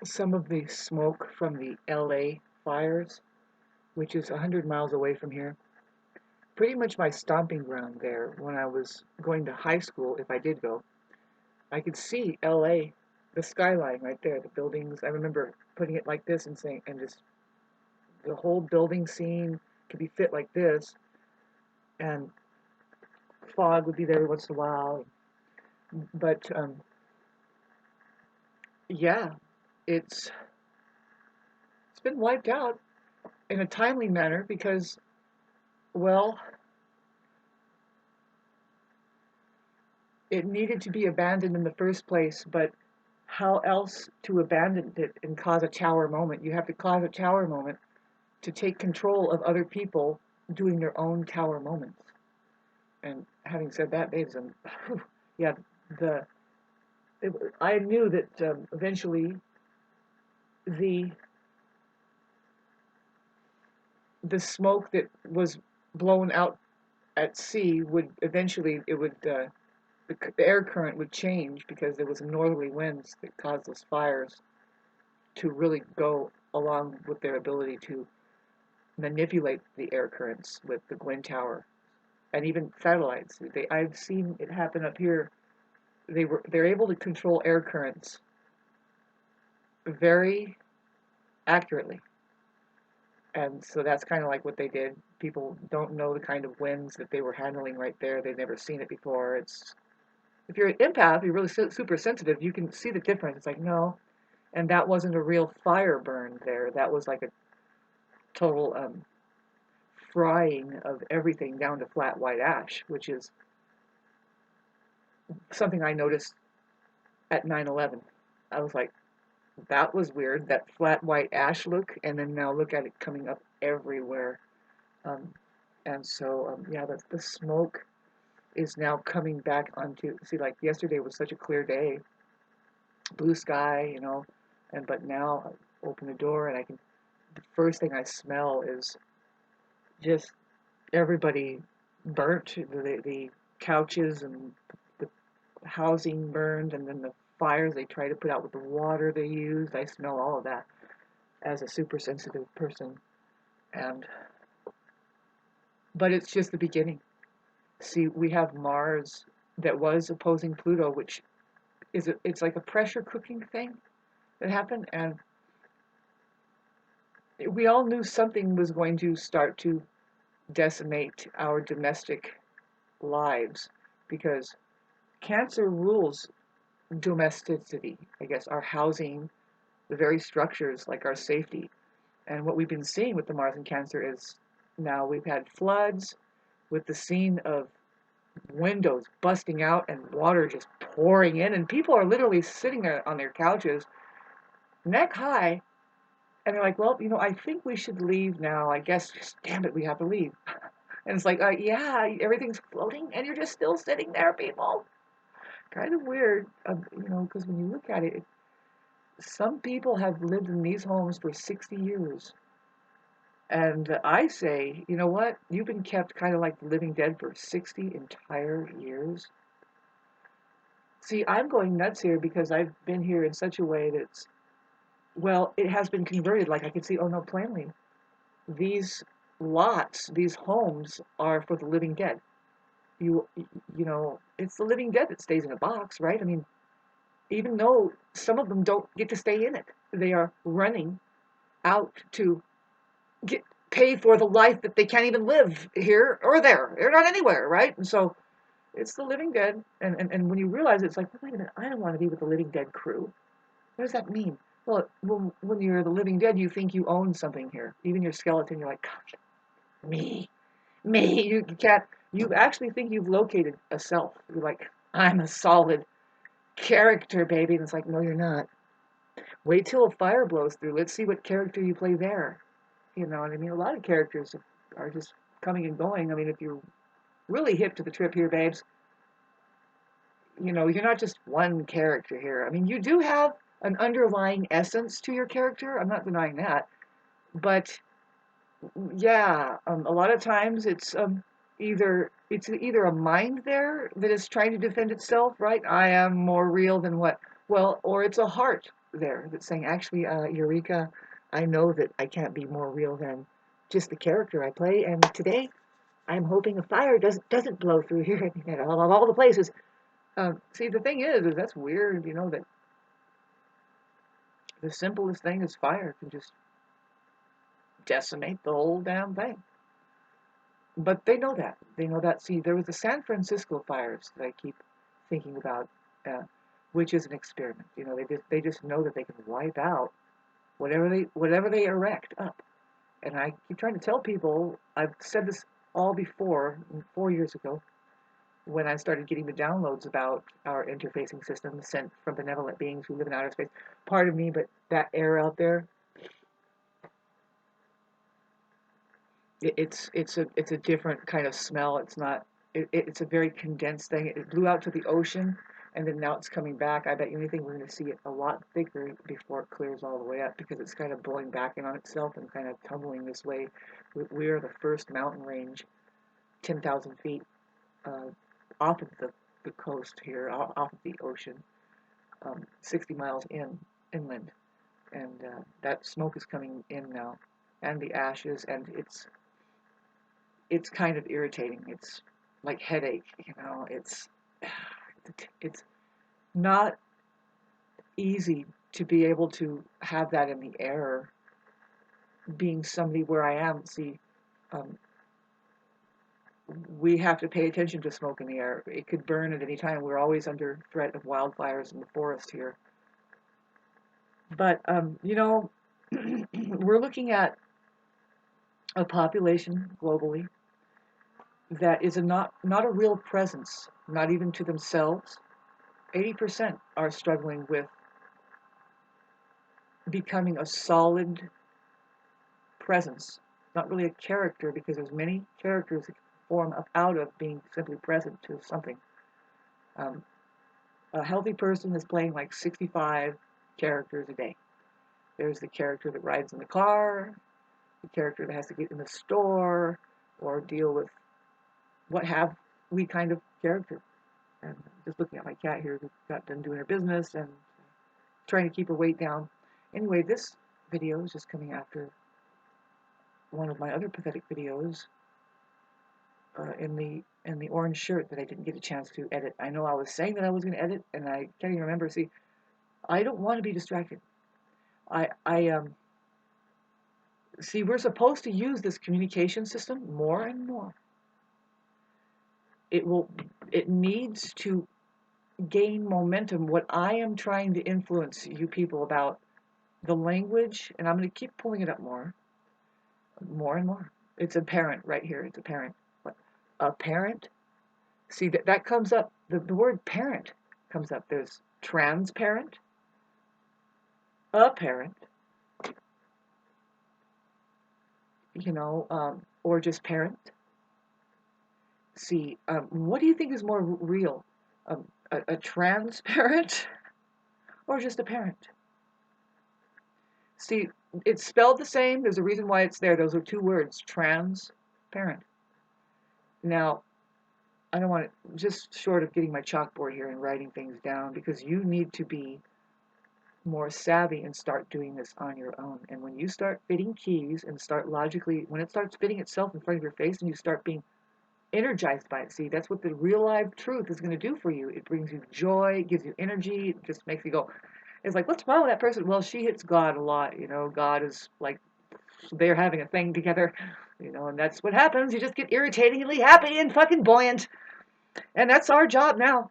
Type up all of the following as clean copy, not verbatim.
some of the smoke from the LA fires, which is 100 miles away from here. Pretty much my stomping ground there when I was going to high school, if I did go. I could see LA, the skyline right there, the buildings. I remember putting it like this and saying, and just the whole building scene could be fit like this, and fog would be there every once in a while. But yeah, it's it's been wiped out in a timely manner because, well, it needed to be abandoned in the first place, but how else to abandon it and cause a tower moment? You have to cause a tower moment to take control of other people doing their own tower moments. And having said that, babes, yeah, the it, I knew that eventually the the smoke that was blown out at sea would eventually it would the air current would change because there was northerly winds that caused those fires to really go along with their ability to manipulate the air currents with the wind tower and even satellites. I've seen it happen up here. They're able to control air currents very accurately, and so that's kind of like what they did. People don't know the kind of winds that they were handling right there. They've never seen it before. It's if you're an empath, you're really super sensitive. You can see the difference. It's like no, and that wasn't a real fire burn there. That was like a total frying of everything down to flat white ash, which is something I noticed at 9/11. I was like, that was weird, that flat white ash look, and then now look at it coming up everywhere. Um, and so, yeah, the smoke is now coming back onto, see, like yesterday was such a clear day, blue sky, and but now I open the door and the first thing I smell is just everybody burnt, the couches and the housing burned, and then the fires they try to put out with the water they used. I smell all of that as a super sensitive person, and but it's just the beginning. See, we have Mars that was opposing Pluto, which it's like a pressure cooking thing that happened, and we all knew something was going to start to decimate our domestic lives because Cancer rules domesticity, I guess, our housing, the very structures like our safety. And what we've been seeing with the Mars and Cancer is now we've had floods with the scene of windows busting out and water just pouring in, and people are literally sitting there on their couches, neck high, and they're like, well, I think we should leave now. I guess, just damn it, we have to leave. And it's like, yeah, everything's floating, and you're just still sitting there, people. Kind of weird, because when you look at it, some people have lived in these homes for 60 years. And I say, you know what? You've been kept kind of like the living dead for 60 entire years. See, I'm going nuts here because I've been here in such a way that well, it has been converted. Like I can see, oh no, plainly, these lots, these homes are for the living dead. You, it's the living dead that stays in a box, right? I mean, even though some of them don't get to stay in it, they are running out to get pay for the life that they can't even live here or there. They're not anywhere, right? And so it's the living dead. And when you realize it, it's like, wait a minute, I don't want to be with the living dead crew. What does that mean? Well, when you're the living dead, you think you own something here. Even your skeleton, you're like, gosh, me, me. You can't, you actually think you've located a self. You're like, I'm a solid character, baby. And it's like, no, you're not. Wait till a fire blows through. Let's see what character you play there. You know what I mean? A lot of characters are just coming and going. I mean, if you're really hip to the trip here, babes, you're not just one character here. I mean, you do have an underlying essence to your character. I'm not denying that. But yeah, a lot of times it's either a mind there that is trying to defend itself, right? I am more real than what? Well, or it's a heart there that's saying, actually, Eureka, I know that I can't be more real than just the character I play, and today I'm hoping a fire doesn't blow through here and all the places. See, the thing is that's weird, that the simplest thing is fire can just decimate the whole damn thing. But they know that. They know that. See, there was the San Francisco fires that I keep thinking about, uh, which is an experiment. They just know that they can wipe out whatever they erect up. And I keep trying to tell people. I've said this all before, 4 years ago, when I started getting the downloads about our interfacing system sent from benevolent beings who live in outer space. Pardon me, but that air out there, it's a different kind of smell. It's not. It's a very condensed thing. It blew out to the ocean, and then now it's coming back. I bet you anything we're going to see it a lot thicker before it clears all the way up, because it's kind of blowing back in on itself and kind of tumbling this way. We are the first mountain range, 10,000 feet uh, off of the coast here, off of the ocean, 60 miles inland, and that smoke is coming in now, and the ashes, and it's kind of irritating. It's like headache, it's not easy to be able to have that in the air. Being somebody where I am, see, um, we have to pay attention to smoke in the air. It could burn at any time. We're always under threat of wildfires in the forest here. But we're looking at a population globally that is not a real presence, not even to themselves. 80% are struggling with becoming a solid presence, not really a character, because there's many characters that form up out of being simply present to something. Um, a healthy person is playing like 65 characters a day. There's the character that rides in the car, the character that has to get in the store or deal with what have we kind of character. And just looking at my cat here who got done doing her business and trying to keep her weight down. Anyway, this video is just coming after one of my other pathetic videos in the orange shirt that I didn't get a chance to edit. I know I was saying that I was going to edit, and I can't even remember. See, I don't want to be distracted. I see. We're supposed to use this communication system more and more. It needs to gain momentum. What I am trying to influence you people about the language, and I'm going to keep pulling it up more and more. It's apparent right here. It's apparent. What? A parent. See, that comes up. The word parent comes up. There's transparent, apparent, or just parent. See, what do you think is more real? A transparent or just a parent? See, it's spelled the same. There's a reason why it's there. Those are two words, transparent. Now, I don't want to, just short of getting my chalkboard here and writing things down, because you need to be more savvy and start doing this on your own. And when you start fitting keys and start logically, when it starts fitting itself in front of your face and you start being energized by it, see, that's what the real live truth is going to do for you. It brings you joy, it gives you energy, it just makes you go, it's like, what's wrong with that person? Well, she hits God a lot, God is like, they're having a thing together, and that's what happens. You just get irritatingly happy and fucking buoyant. And that's our job now.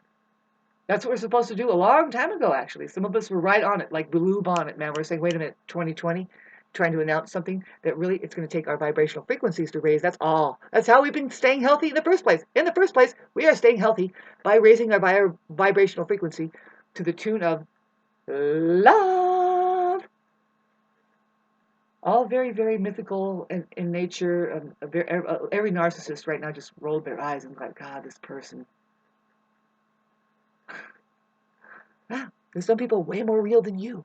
That's what we're supposed to do a long time ago, actually. Some of us were right on it, like blue bonnet, man. We're saying, wait a minute, 2020, trying to announce something that really it's going to take our vibrational frequencies to raise. That's all. That's how we've been staying healthy in the first place. In the first place, we are staying healthy by raising our vibrational frequency to the tune of love. All very, very mythical in nature. Every narcissist right now just rolled their eyes and like, God, this person. There's some people way more real than you.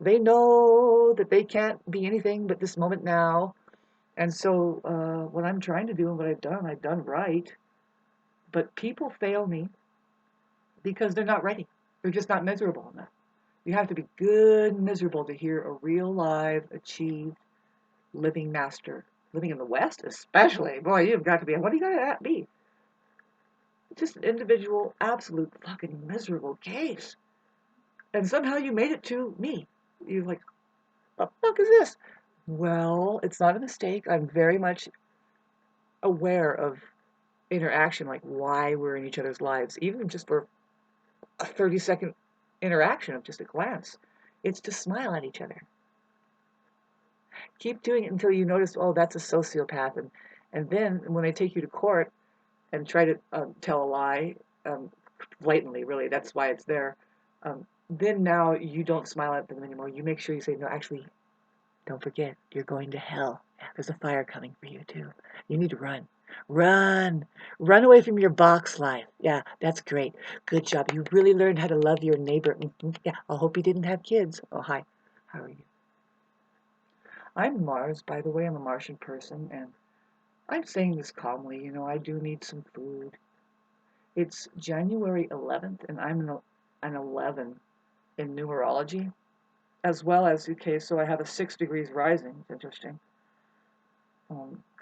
They know that they can't be anything but this moment now. And so what I'm trying to do and what I've done right. But people fail me because they're not ready. They're just not miserable enough. You have to be good and miserable to hear a real, live, achieved, living master. Living in the West, especially. Boy, you've got to be. What do you got to be? Just an individual, absolute fucking miserable case. And somehow you made it to me. You're like, what the fuck is this? Well, it's not a mistake. I'm very much aware of interaction, like why we're in each other's lives, even just for a 30-second interaction of just a glance. It's to smile at each other. Keep doing it until you notice, oh, that's a sociopath. And then when they take you to court and try to tell a lie, blatantly, really, that's why it's there, then now you don't smile at them anymore. You make sure you say, no, actually, don't forget, you're going to hell. There's a fire coming for you, too. You need to run. Run. Run away from your box life. Yeah, that's great. Good job. You really learned how to love your neighbor. Yeah, I hope you didn't have kids. Oh, hi. How are you? I'm Mars, by the way. I'm a Martian person, and I'm saying this calmly. You know, I do need some food. It's January 11th, and I'm an 11 in numerology, as well as, okay, so I have a 6 degrees rising. It's interesting.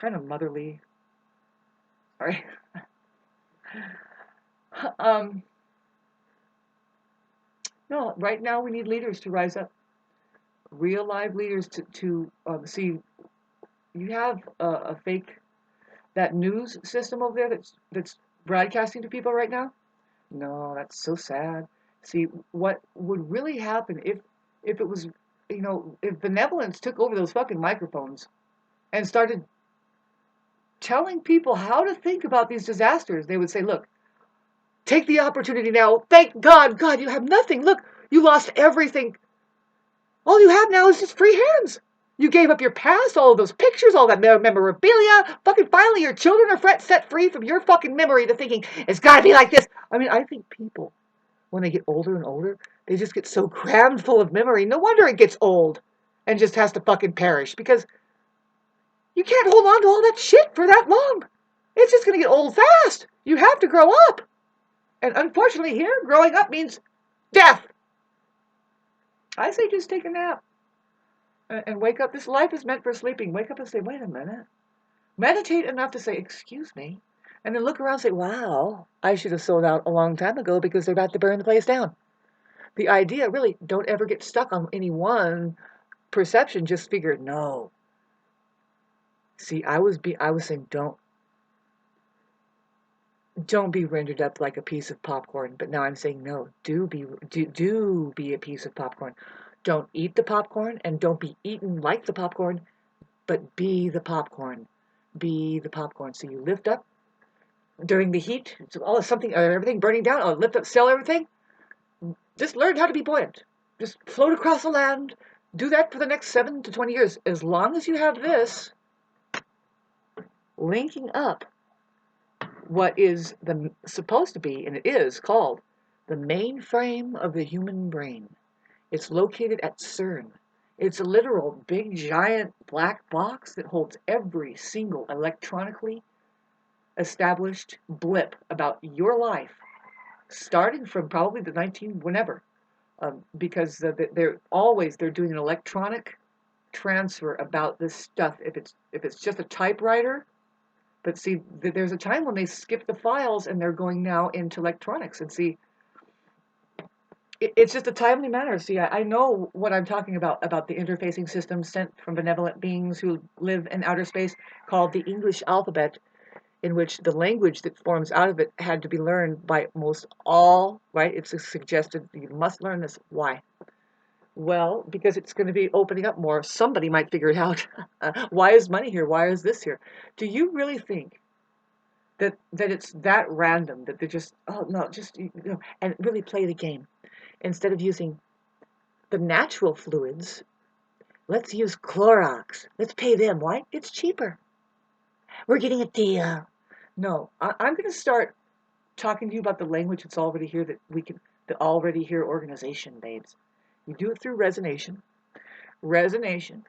Kind of motherly. Sorry. um, no, right now we need leaders to rise up. Real live leaders to see. You have a fake, that news system over there that's broadcasting to people right now. No, that's so sad. See, what would really happen if it was, if benevolence took over those fucking microphones and started telling people how to think about these disasters, they would say, look, take the opportunity now. Thank God, God, you have nothing. Look, you lost everything. All you have now is just free hands. You gave up your past, all of those pictures, all that memorabilia. Fucking finally, your children are set free from your fucking memory to thinking, it's gotta be like this. I mean, I think people, when they get older and older, they just get so crammed full of memory. No wonder it gets old and just has to fucking perish, because you can't hold on to all that shit for that long. It's just gonna get old fast. You have to grow up. And unfortunately here, growing up means death. I say just take a nap and wake up. This life is meant for sleeping. Wake up and say, wait a minute. Meditate enough to say, excuse me. And then look around and say, wow, I should have sold out a long time ago because they're about to burn the place down. The idea, really, don't ever get stuck on any one perception. Just figure, no. See, I was saying, don't be rendered up like a piece of popcorn. But now I'm saying, no, do be a piece of popcorn. Don't eat the popcorn, and don't be eaten like the popcorn, but be the popcorn. Be the popcorn. So you lift up during the heat. It's all something, everything burning down. Oh, lift up, sell everything. Just learn how to be buoyant. Just float across the land. Do that for the next 7 to 20 years. As long as you have this linking up what is supposed to be, and it is called, the mainframe of the human brain. It's located at CERN. It's a literal big giant black box that holds every single electronically established blip about your life, starting from probably the 19 whenever, because they're doing an electronic transfer about this stuff. If it's just a typewriter, but see, there's a time when they skip the files and they're going now into electronics. And see, it's just a timely manner. See, I know what I'm talking about the interfacing system sent from benevolent beings who live in outer space, called the English alphabet, in which the language that forms out of it had to be learned by most all, right? It's suggested you must learn this. Why? Well, because it's going to be opening up more. Somebody might figure it out. Why is money here? Why is this here? Do you really think that it's that random that they're just, oh no, just, and really play the game? Instead of using the natural fluids, let's use Clorox. Let's pay them. Why? It's cheaper. We're getting a deal. No, I'm going to start talking to you about the language that's already here, the already here organization, babes. You do it through resonation. Resonation.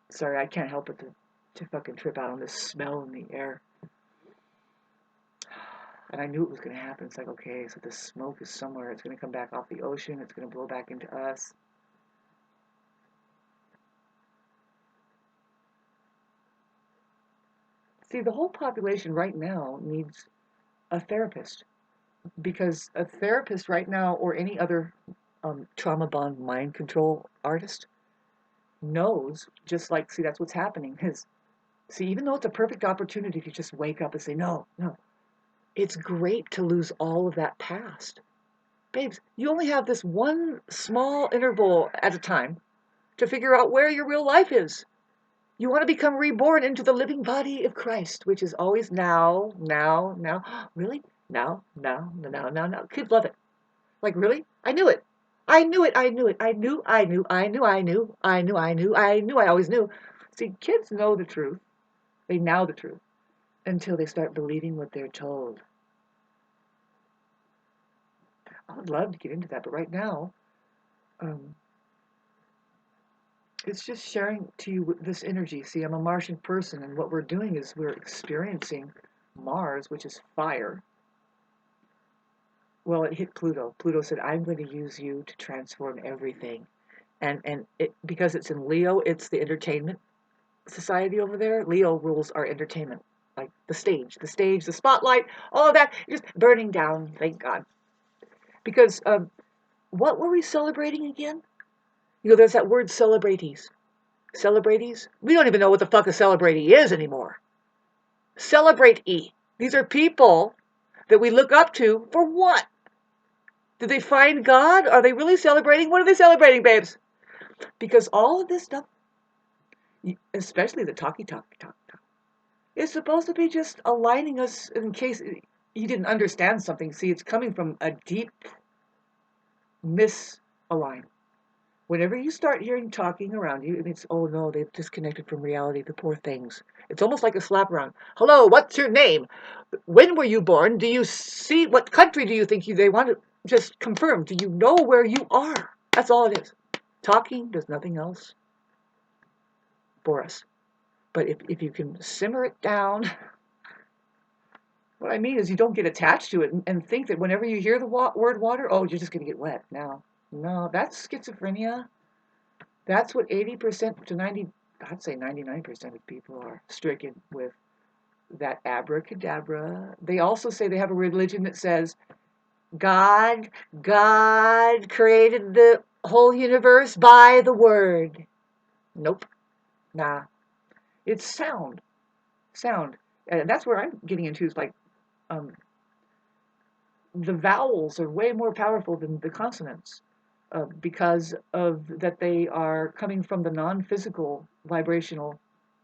Sorry, I can't help it to fucking trip out on this smell in the air. And I knew it was going to happen. It's like, okay, so the smoke is somewhere. It's going to come back off the ocean. It's going to blow back into us. See, the whole population right now needs a therapist, because a therapist right now, or any other trauma bond mind control artist, knows, just like, see, that's what's happening. See, even though it's a perfect opportunity to just wake up and say, no, no, it's great to lose all of that past. Babes, you only have this one small interval at a time to figure out where your real life is. You want to become reborn into the living body of Christ, which is always now, now, now. Really? Now, now, now, now, now. Kids love it. Like, really? I knew it. I knew it. I knew it. I knew, I knew, I knew, I knew, I knew, I knew, I knew, I always knew. See, kids know the truth. They know the truth until they start believing what they're told. I would love to get into that, but right now, it's just sharing to you this energy. See, I'm a Martian person, and what we're doing is we're experiencing Mars, which is fire. Well, it hit Pluto. Pluto said, I'm going to use you to transform everything. And it, because it's in Leo, it's the entertainment society over there. Leo rules our entertainment, like the stage, the spotlight, all of that, just burning down, thank God. Because what were we celebrating again? There's that word celebratees. Celebratees? We don't even know what the fuck a celebratee is anymore. Celebrate-e. These are people that we look up to for what? Did they find God? Are they really celebrating? What are they celebrating, babes? Because all of this stuff, especially the talk, is supposed to be just aligning us in case you didn't understand something. See, it's coming from a deep misalign. Whenever you start hearing talking around you, it's, oh no, they've disconnected from reality, the poor things. It's almost like a slap around. Hello, what's your name? When were you born? Do you see, what country do you think they want to just confirm? Do you know where you are? That's all it is. Talking does nothing else for us. But if you can simmer it down, what I mean is you don't get attached to it and think that whenever you hear the word water, oh, you're just going to get wet. No, that's schizophrenia. That's what 80% to 90, I'd say 99% of people are stricken with, that abracadabra. They also say they have a religion that says God created the whole universe by the word. Nope. Nah. It's sound. And that's where I'm getting into, is like, the vowels are way more powerful than the consonants, because of that they are coming from the non-physical vibrational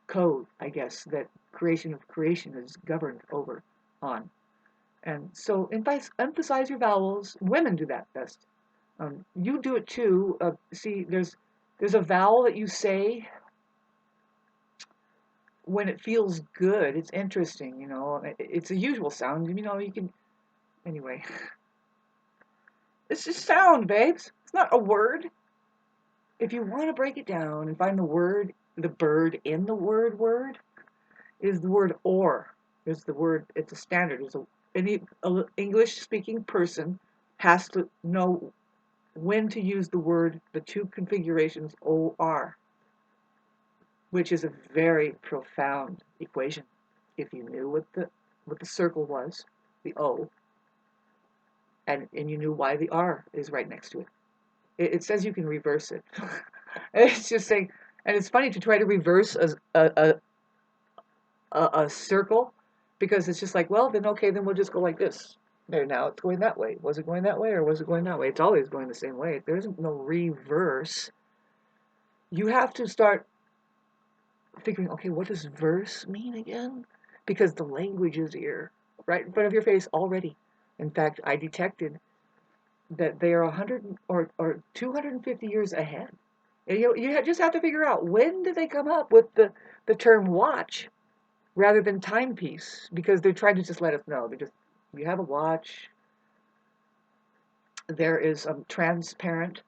code, I guess, that creation of creation is governed over on. And so emphasize your vowels. Women do that best. You do it too. See, there's a vowel that you say when it feels good. It's interesting, It's a usual sound. You can, anyway. It's just sound, babes. It's not a word. If you want to break it down and find the word, the bird in the word, is the word or. It's the word, it's a standard. Any English-speaking person has to know when to use the word, the two configurations OR, which is a very profound equation. If you knew what the circle was, the O, and you knew why the R is right next to it. It says you can reverse it. It's just saying, and it's funny to try to reverse a circle, because it's just like, well, then okay, then we'll just go like this. There, now it's going that way. Was it going that way, or was it going that way? It's always going the same way. There isn't no reverse. You have to start figuring, okay, what does verse mean again? Because the language is here, right in front of your face already. In fact, I detected that they are 100 or 250 years ahead. And you just have to figure out, when did they come up with the term watch rather than timepiece? Because they're trying to just let us know. You have a watch. There is transparence.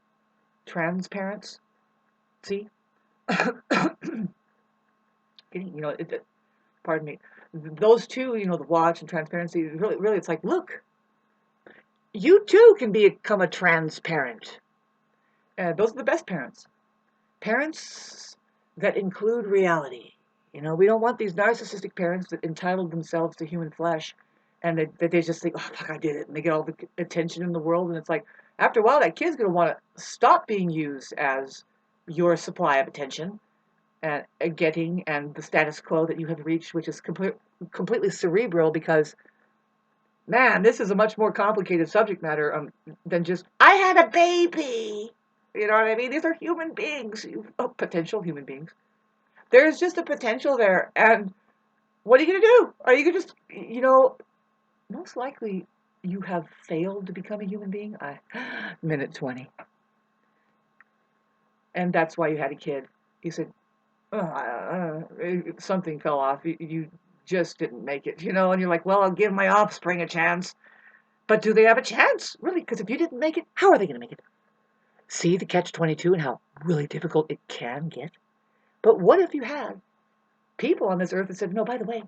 See? Pardon me. those two, the watch and transparency, really, it's like, look, you too can become a transparent. Those are the best parents. Parents that include reality. We don't want these narcissistic parents that entitle themselves to human flesh and that they just think, oh, fuck, I did it. And they get all the attention in the world. And it's like, after a while, that kid's going to want to stop being used as your supply of attention and getting and the status quo that you have reached, which is completely cerebral because, man, this is a much more complicated subject matter than just, I had a baby. You know what I mean? These are human beings, potential human beings. There's just a potential there. And what are you going to do? Are you going to just, most likely you have failed to become a human being. Minute 20. And that's why you had a kid. You said, something fell off. You just didn't make it, and you're like, well, I'll give my offspring a chance. But do they have a chance? Really? Because if you didn't make it, how are they going to make it? See the catch-22 and how really difficult it can get? But what if you had people on this earth that said, no, by the way,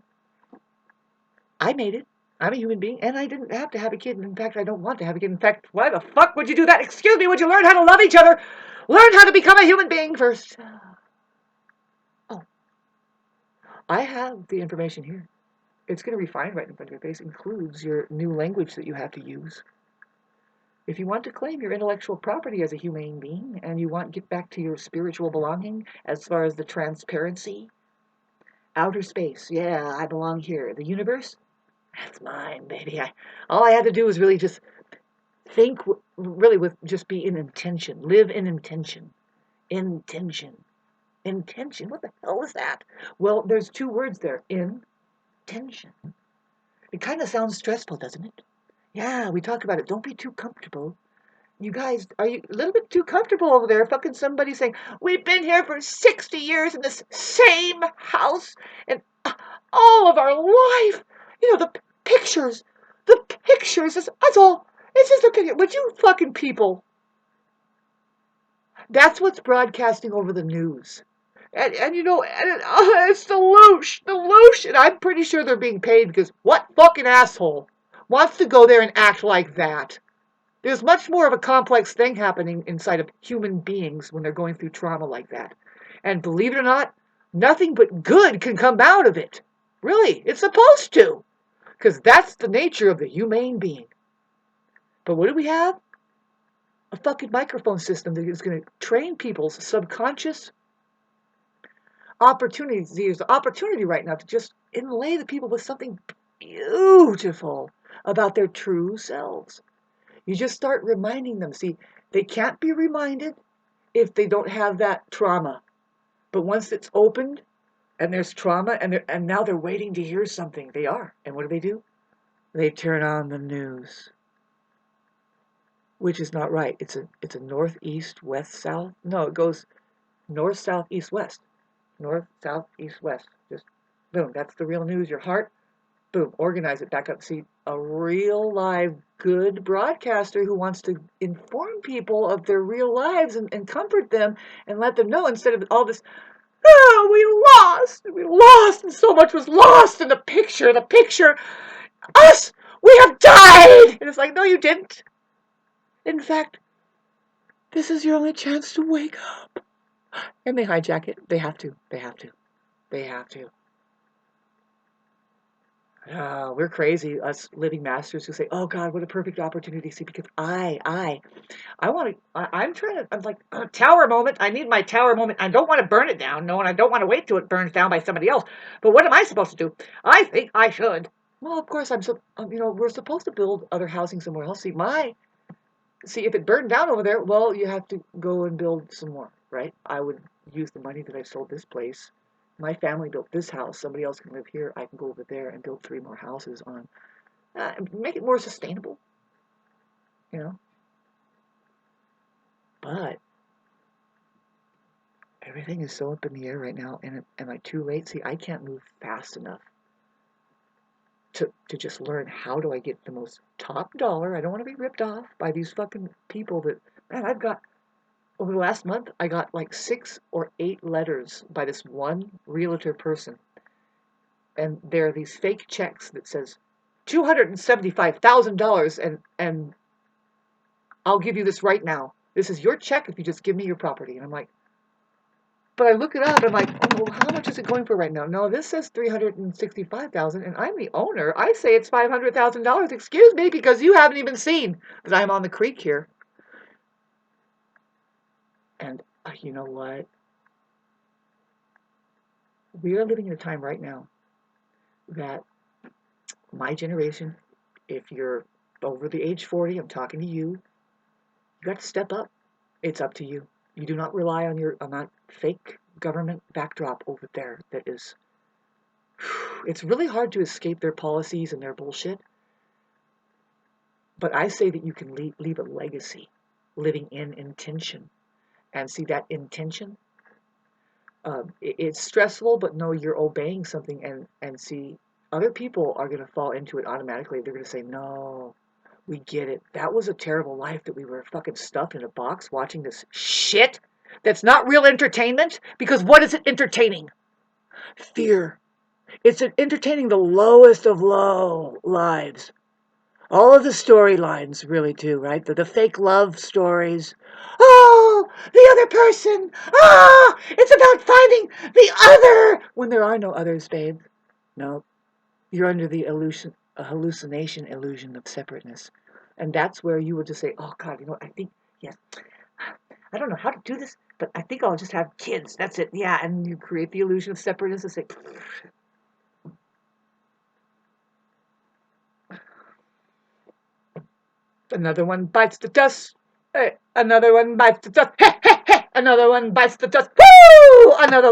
I made it. I'm a human being, and I didn't have to have a kid. In fact, I don't want to have a kid. In fact, why the fuck would you do that? Excuse me, would you learn how to love each other? Learn how to become a human being first. Oh, I have the information here. It's going to refine right in front of your face. Includes your new language that you have to use. If you want to claim your intellectual property as a humane being, and you want to get back to your spiritual belonging as far as the transparency, outer space, yeah, I belong here. The universe, that's mine, baby. All I had to do was really just think, really with just be in intention. Live in intention. Intention. Intention. What the hell is that? Well, there's two words there. Intention. It kind of sounds stressful, doesn't it? Yeah, we talk about it. Don't be too comfortable. You guys, are you a little bit too comfortable over there? Fucking somebody saying, we've been here for 60 years in this same house and all of our life. The pictures. The pictures. That's all. It's just a picture. Would you fucking people? That's what's broadcasting over the news. And it's the and I'm pretty sure they're being paid because what fucking asshole wants to go there and act like that? There's much more of a complex thing happening inside of human beings when they're going through trauma like that. And believe it or not, nothing but good can come out of it. Really, it's supposed to. Because that's the nature of the humane being. But what do we have? A fucking microphone system that is going to train people's subconscious opportunities. There's an opportunity right now to just inlay the people with something beautiful about their true selves. You just start reminding them. See, they can't be reminded if they don't have that trauma. But once it's opened and there's trauma and now they're waiting to hear something, they are. And what do? They turn on the news, which is not right. It's a north, east, west, south. No, it goes north, south, east, west. North, south, east, west. Just boom. That's the real news. Your heart. Boom, organize it back up. See, a real live good broadcaster who wants to inform people of their real lives and comfort them and let them know instead of all this, oh, we lost, and so much was lost in the picture, us, we have died. And it's like, no, you didn't. In fact, this is your only chance to wake up. And they hijack it. They have to. We're crazy, us living masters who say, oh God, what a perfect opportunity. See, because I'm trying to, I'm like, tower moment. I need my tower moment. I don't want to burn it down. No, and I don't want to wait till it burns down by somebody else. But what am I supposed to do? I think I should. Well, of course, we're supposed to build other housing somewhere else. See, if it burned down over there, well, you have to go and build some more, right? I would use the money that I sold this place. My family built this house. Somebody else can live here. I can go over there and build 3 more houses on. Make it more sustainable, you know. But everything is so up in the air right now. And am I too late? See, I can't move fast enough to just learn how do I get the most top dollar. I don't want to be ripped off by these fucking people that, man, over the last month, I got like 6 or 8 letters by this one realtor person. And there are these fake checks that says $275,000 and I'll give you this right now. This is your check if you just give me your property. And I'm like, but I look it up and I'm like, oh, well, how much is it going for right now? No, this says $365,000 and I'm the owner. I say it's $500,000. Excuse me, because you haven't even seen that I'm on the creek here. And you know what? We are living in a time right now that my generation, if you're over the age 40, I'm talking to you, you got to step up. It's up to you. You do not rely on that fake government backdrop over there that is, it's really hard to escape their policies and their bullshit. But I say that you can leave a legacy living in intention. And see that intention, it's stressful, but no, you're obeying something, and see, other people are going to fall into it automatically. They're going to say, no, we get it. That was a terrible life that we were fucking stuffed in a box watching this shit that's not real entertainment. Because what is it entertaining? Fear. It's entertaining the lowest of low lives. All of the storylines, really, too, right? The fake love stories. Oh, the other person. Ah, it's about finding the other. When there are no others, babe. No, you're under the hallucination illusion of separateness. And that's where you would just say, oh, God, I think, yes, I don't know how to do this, but I think I'll just have kids. That's it. Yeah, and you create the illusion of separateness and say, another one bites the dust. Hey, another one bites the dust. Hey, hey, hey. Another one bites the dust. Woo! Another